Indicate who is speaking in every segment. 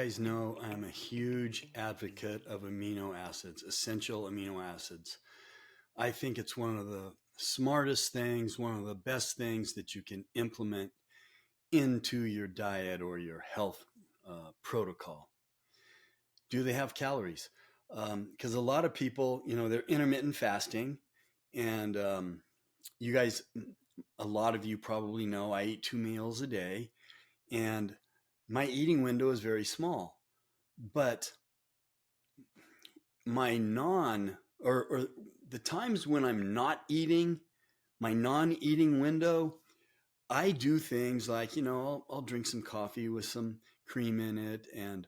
Speaker 1: guys know I'm a huge advocate of amino acids, essential amino acids. I think it's one of the smartest things, one of the best things that you can implement into your diet or your health protocol. Do they have calories? Because a lot of people, they're intermittent fasting, and you guys, a lot of you probably know I eat 2 meals a day, and my eating window is very small. But my non or the times when I'm not eating, my non-eating window, I do things like, I'll drink some coffee with some cream in it, and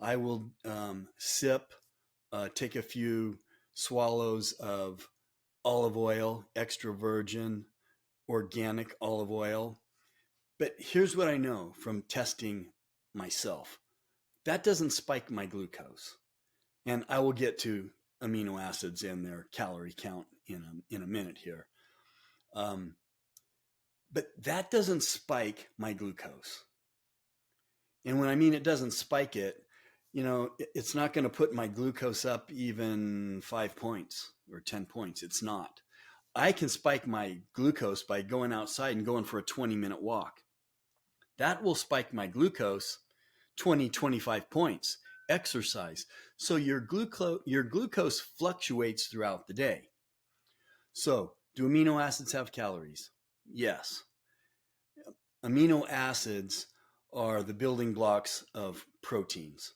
Speaker 1: I will take a few swallows of olive oil, extra virgin, organic olive oil. But here's what I know from testing myself. That doesn't spike my glucose. And I will get to amino acids and their calorie count in a minute here. But that doesn't spike my glucose. And when I mean it doesn't spike it, it's not going to put my glucose up even 5 points or 10 points. It's not. I can spike my glucose by going outside and going for a 20-minute walk. That will spike my glucose 20, 25 points. Exercise. So your glucose fluctuates throughout the day. So do amino acids have calories? Yes. Amino acids are the building blocks of proteins.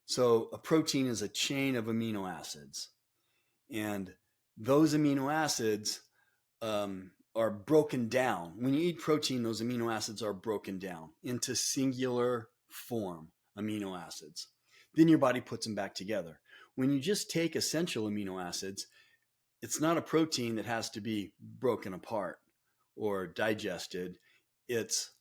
Speaker 1: So a protein is a chain of amino acids. And those amino acids are broken down. When you eat protein, those amino acids are broken down into singular form amino acids. Then your body puts them back together. When you just take essential amino acids, it's not a protein that has to be broken apart or digested. It's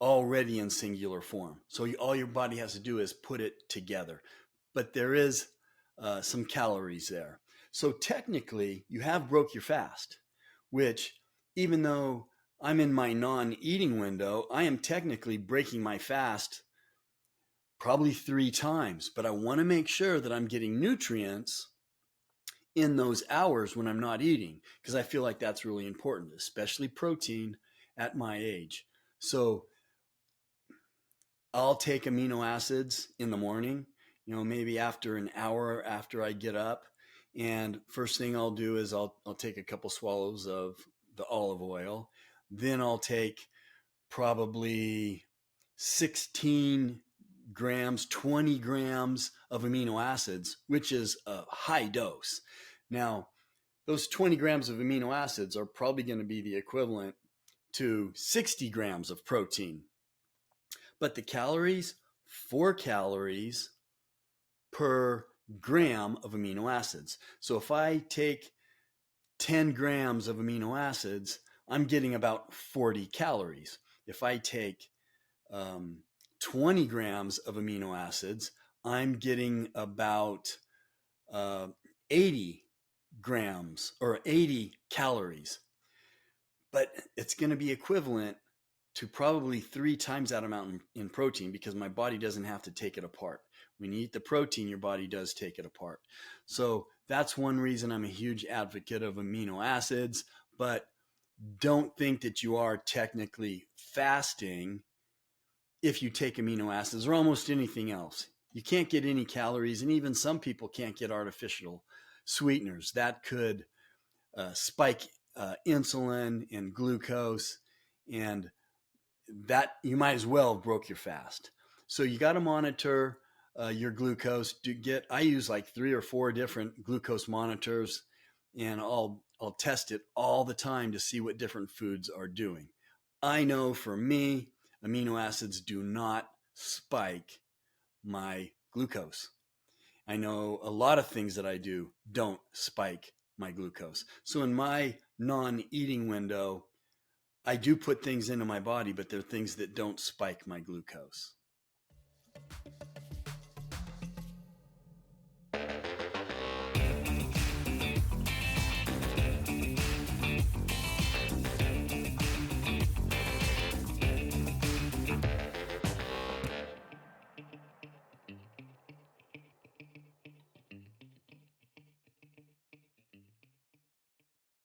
Speaker 1: already in singular form. So all your body has to do is put it together. But there is some calories there. So technically, you have broke your fast, which even though I'm in my non-eating window, I am technically breaking my fast probably 3 times, but I want to make sure that I'm getting nutrients in those hours when I'm not eating, because I feel like that's really important, especially protein at my age. So I'll take amino acids in the morning, maybe after an hour after I get up. And first thing I'll do is I'll take a couple swallows of the olive oil. Then I'll take probably 16 grams, 20 grams of amino acids, which is a high dose. Now, those 20 grams of amino acids are probably going to be the equivalent to 60 grams of protein. But the calories, 4 calories per gram of amino acids. So if I take 10 grams of amino acids, I'm getting about 40 calories. If I take 20 grams of amino acids, I'm getting about 80 grams or 80 calories. But it's going to be equivalent to probably 3 times that amount in protein, because my body doesn't have to take it apart. When you eat the protein, your body does take it apart. So that's one reason I'm a huge advocate of amino acids, but don't think that you are technically fasting if you take amino acids or almost anything else. You can't get any calories, and even some people can't get artificial sweeteners. That could spike insulin and glucose, and that you might as well have broke your fast. So you got to monitor your glucose. I use like 3 or 4 different glucose monitors, and I'll test it all the time to see what different foods are doing. I know for me, amino acids do not spike my glucose. I know a lot of things that I do don't spike my glucose. So in my non-eating window, I do put things into my body, but they're things that don't spike my glucose.